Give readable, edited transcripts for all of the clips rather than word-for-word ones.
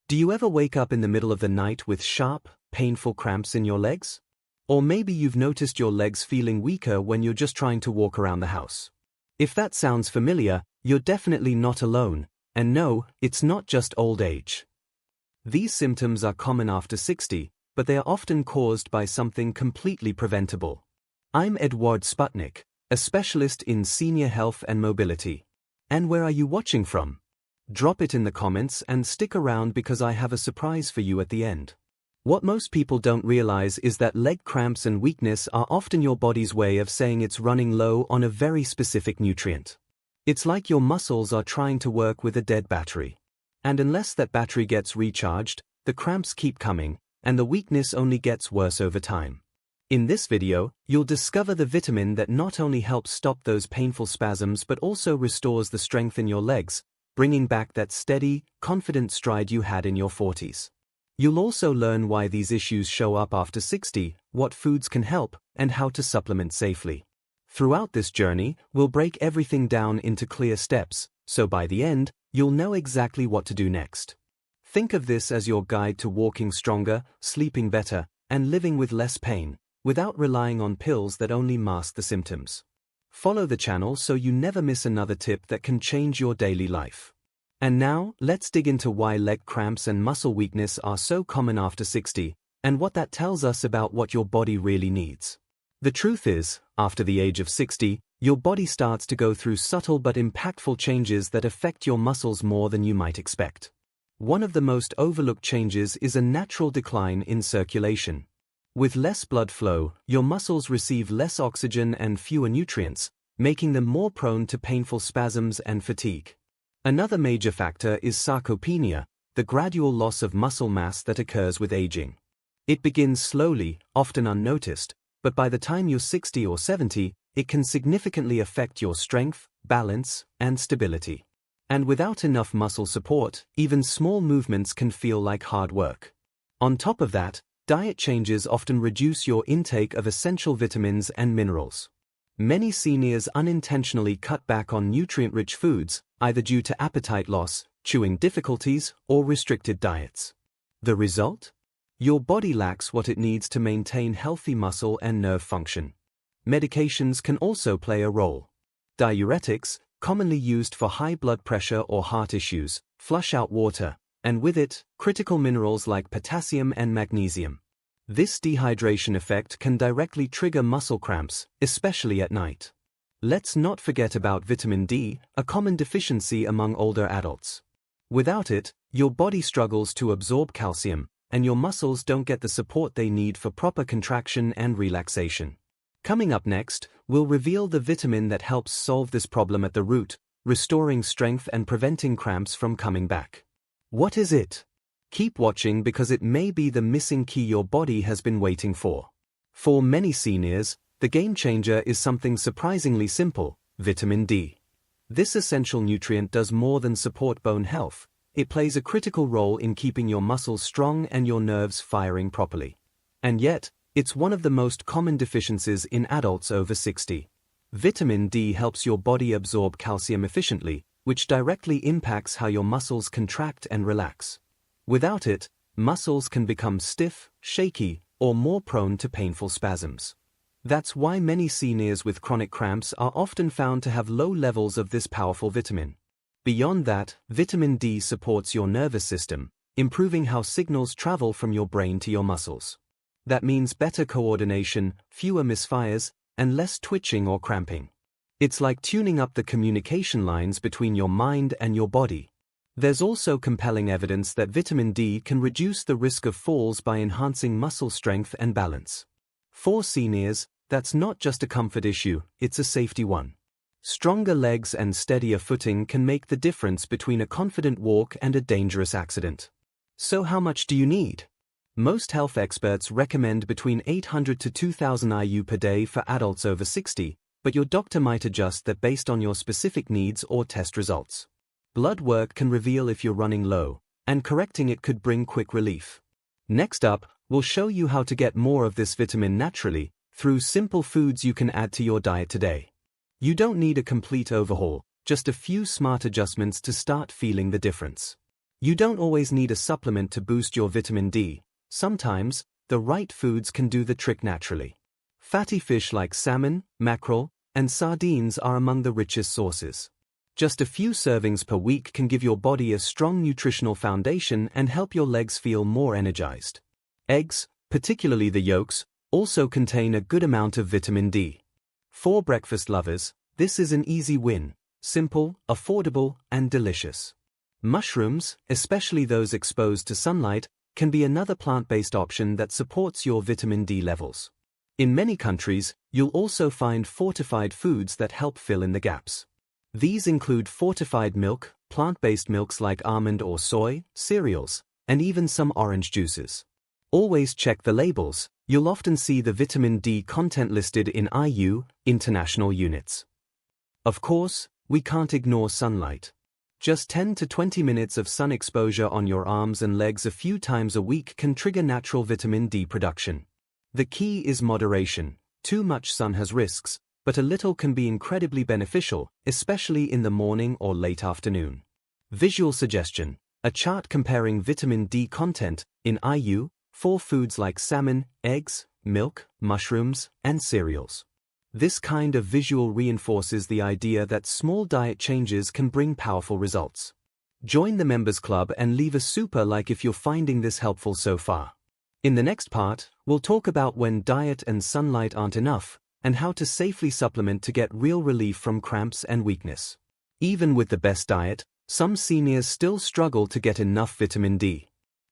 Do you ever wake up in the middle of the night with sharp, painful cramps in your legs? Or maybe you've noticed your legs feeling weaker when you're just trying to walk around the house. If that sounds familiar, you're definitely not alone, and no, it's not just old age. These symptoms are common after 60, but they are often caused by something completely preventable. I'm Eduard Sputnik, a specialist in senior health and mobility. And where are you watching from? Drop it in the comments and stick around because I have a surprise for you at the end. What most people don't realize is that leg cramps and weakness are often your body's way of saying it's running low on a very specific nutrient. It's like your muscles are trying to work with a dead battery. And unless that battery gets recharged, the cramps keep coming, and the weakness only gets worse over time. In this video, you'll discover the vitamin that not only helps stop those painful spasms but also restores the strength in your legs, bringing back that steady, confident stride you had in your 40s. You'll also learn why these issues show up after 60, what foods can help, and how to supplement safely. Throughout this journey, we'll break everything down into clear steps, so by the end, you'll know exactly what to do next. Think of this as your guide to walking stronger, sleeping better, and living with less pain, without relying on pills that only mask the symptoms. Follow the channel so you never miss another tip that can change your daily life. And now, let's dig into why leg cramps and muscle weakness are so common after 60, and what that tells us about what your body really needs. The truth is, after the age of 60, your body starts to go through subtle but impactful changes that affect your muscles more than you might expect. One of the most overlooked changes is a natural decline in circulation. With less blood flow, your muscles receive less oxygen and fewer nutrients, making them more prone to painful spasms and fatigue. Another major factor is sarcopenia, the gradual loss of muscle mass that occurs with aging. It begins slowly, often unnoticed, but by the time you're 60 or 70, it can significantly affect your strength, balance, and stability. And without enough muscle support, even small movements can feel like hard work. On top of that, diet changes often reduce your intake of essential vitamins and minerals. Many seniors unintentionally cut back on nutrient-rich foods, either due to appetite loss, chewing difficulties, or restricted diets. The result? Your body lacks what it needs to maintain healthy muscle and nerve function. Medications can also play a role. Diuretics, commonly used for high blood pressure or heart issues, flush out water, and with it, critical minerals like potassium and magnesium. This dehydration effect can directly trigger muscle cramps, especially at night. Let's not forget about vitamin D, a common deficiency among older adults. Without it, your body struggles to absorb calcium, and your muscles don't get the support they need for proper contraction and relaxation. Coming up next, we'll reveal the vitamin that helps solve this problem at the root, restoring strength and preventing cramps from coming back. What is it? Keep watching because it may be the missing key your body has been waiting for. For many seniors, the game changer is something surprisingly simple: vitamin D. This essential nutrient does more than support bone health. It plays a critical role in keeping your muscles strong and your nerves firing properly. And yet, it's one of the most common deficiencies in adults over 60. Vitamin D helps your body absorb calcium efficiently, which directly impacts how your muscles contract and relax. Without it, muscles can become stiff, shaky, or more prone to painful spasms. That's why many seniors with chronic cramps are often found to have low levels of this powerful vitamin. Beyond that, vitamin D supports your nervous system, improving how signals travel from your brain to your muscles. That means better coordination, fewer misfires, and less twitching or cramping. It's like tuning up the communication lines between your mind and your body. There's also compelling evidence that vitamin D can reduce the risk of falls by enhancing muscle strength and balance. For seniors, that's not just a comfort issue, it's a safety one. Stronger legs and steadier footing can make the difference between a confident walk and a dangerous accident. So how much do you need? Most health experts recommend between 800 to 2000 IU per day for adults over 60, but your doctor might adjust that based on your specific needs or test results. Blood work can reveal if you're running low, and correcting it could bring quick relief. Next up, we'll show you how to get more of this vitamin naturally, through simple foods you can add to your diet today. You don't need a complete overhaul, just a few smart adjustments to start feeling the difference. You don't always need a supplement to boost your vitamin D. Sometimes, the right foods can do the trick naturally. Fatty fish like salmon, mackerel, and sardines are among the richest sources. Just a few servings per week can give your body a strong nutritional foundation and help your legs feel more energized. Eggs, particularly the yolks, also contain a good amount of vitamin D. For breakfast lovers, this is an easy win: simple, affordable, and delicious. Mushrooms, especially those exposed to sunlight, can be another plant-based option that supports your vitamin D levels. In many countries, you'll also find fortified foods that help fill in the gaps. These include fortified milk, plant-based milks like almond or soy, cereals, and even some orange juices. Always check the labels. You'll often see the vitamin D content listed in IU, international units. Of course, we can't ignore sunlight. Just 10 to 20 minutes of sun exposure on your arms and legs a few times a week can trigger natural vitamin D production. The key is moderation. Too much sun has risks, but a little can be incredibly beneficial, especially in the morning or late afternoon. Visual suggestion: a chart comparing vitamin D content in IU for foods like salmon, eggs, milk, mushrooms, and cereals. This kind of visual reinforces the idea that small diet changes can bring powerful results. Join the Members Club and leave a super like if you're finding this helpful so far. In the next part, we'll talk about when diet and sunlight aren't enough, and how to safely supplement to get real relief from cramps and weakness. Even with the best diet, some seniors still struggle to get enough vitamin D.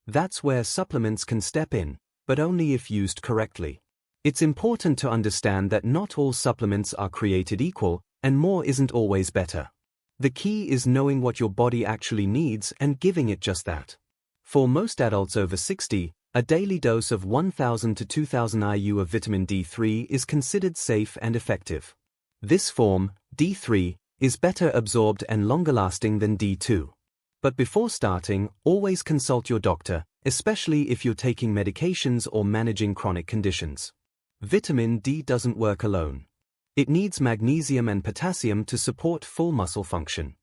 That's where supplements can step in, but only if used correctly. It's important to understand that not all supplements are created equal, and more isn't always better. The key is knowing what your body actually needs and giving it just that. For most adults over 60, a daily dose of 1,000 to 2,000 IU of vitamin D3 is considered safe and effective. This form, D3, is better absorbed and longer lasting than D2. But before starting, always consult your doctor, especially if you're taking medications or managing chronic conditions. Vitamin D doesn't work alone. It needs magnesium and potassium to support full muscle function.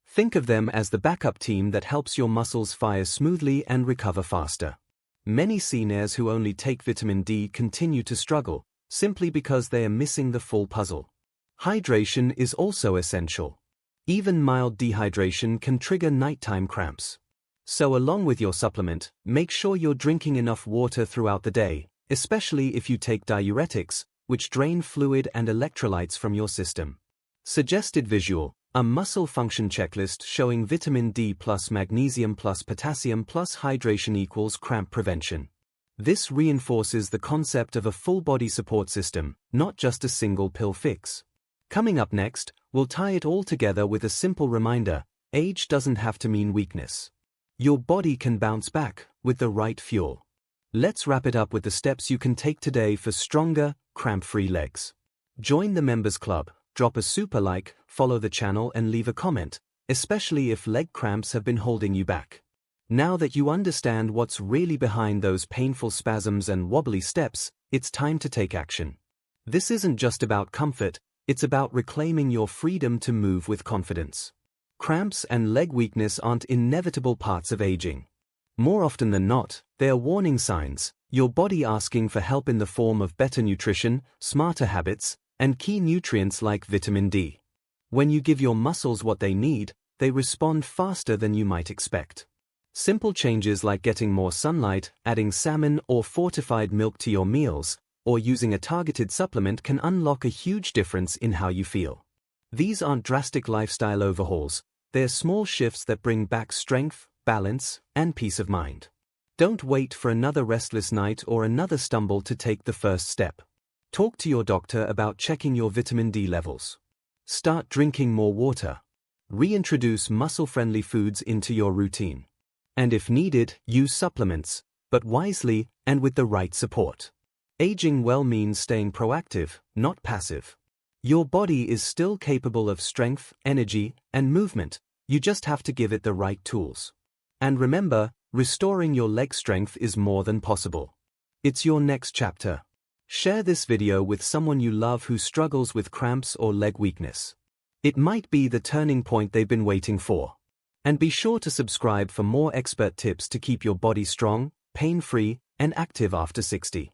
Think of them as the backup team that helps your muscles fire smoothly and recover faster. Many seniors who only take vitamin D continue to struggle, simply because they are missing the full puzzle. Hydration is also essential. Even mild dehydration can trigger nighttime cramps. So along with your supplement, make sure you're drinking enough water throughout the day, especially if you take diuretics, which drain fluid and electrolytes from your system. Suggested visual: a muscle function checklist showing vitamin D plus magnesium plus potassium plus hydration equals cramp prevention. This reinforces the concept of a full body support system, not just a single pill fix. Coming up next, we'll tie it all together with a simple reminder: age doesn't have to mean weakness. Your body can bounce back with the right fuel. Let's wrap it up with the steps you can take today for stronger, cramp-free legs. Join the Members Club, drop a super like, follow the channel and leave a comment, especially if leg cramps have been holding you back. Now that you understand what's really behind those painful spasms and wobbly steps, it's time to take action. This isn't just about comfort, it's about reclaiming your freedom to move with confidence. Cramps and leg weakness aren't inevitable parts of aging. More often than not, they are warning signs, your body asking for help in the form of better nutrition, smarter habits, and key nutrients like vitamin D. When you give your muscles what they need, they respond faster than you might expect. Simple changes like getting more sunlight, adding salmon or fortified milk to your meals, or using a targeted supplement can unlock a huge difference in how you feel. These aren't drastic lifestyle overhauls, they're small shifts that bring back strength, balance, and peace of mind. Don't wait for another restless night or another stumble to take the first step. Talk to your doctor about checking your vitamin D levels. Start drinking more water. Reintroduce muscle-friendly foods into your routine. And if needed, use supplements, but wisely and with the right support. Aging well means staying proactive, not passive. Your body is still capable of strength, energy, and movement. You just have to give it the right tools. And remember, restoring your leg strength is more than possible. It's your next chapter. Share this video with someone you love who struggles with cramps or leg weakness. It might be the turning point they've been waiting for. And be sure to subscribe for more expert tips to keep your body strong, pain-free, and active after 60.